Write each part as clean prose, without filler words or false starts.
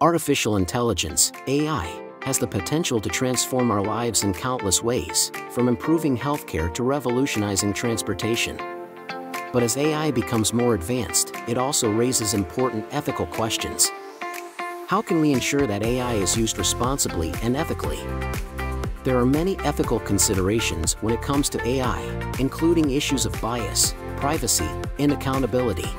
Artificial intelligence, AI, has the potential to transform our lives in countless ways, from improving healthcare to revolutionizing transportation. But as AI becomes more advanced, it also raises important ethical questions. How can we ensure that AI is used responsibly and ethically? There are many ethical considerations when it comes to AI, including issues of bias, privacy, and accountability.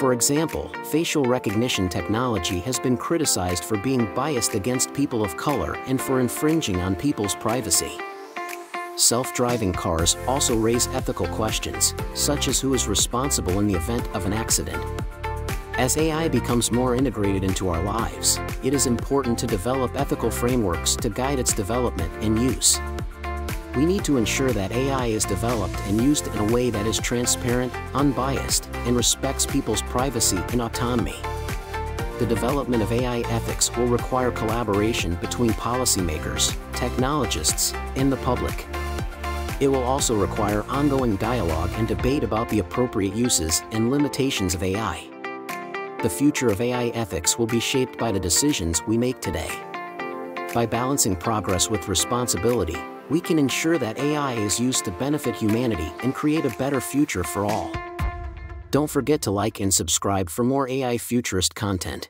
For example, facial recognition technology has been criticized for being biased against people of color and for infringing on people's privacy. Self-driving cars also raise ethical questions, such as who is responsible in the event of an accident. As AI becomes more integrated into our lives, it is important to develop ethical frameworks to guide its development and use. We need to ensure that AI is developed and used in a way that is transparent, unbiased, and respects people's privacy and autonomy. The development of AI ethics will require collaboration between policymakers, technologists, and the public. It will also require ongoing dialogue and debate about the appropriate uses and limitations of AI. The future of AI ethics will be shaped by the decisions we make today. By balancing progress with responsibility, we can ensure that AI is used to benefit humanity and create a better future for all. Don't forget to like and subscribe for more AI futurist content.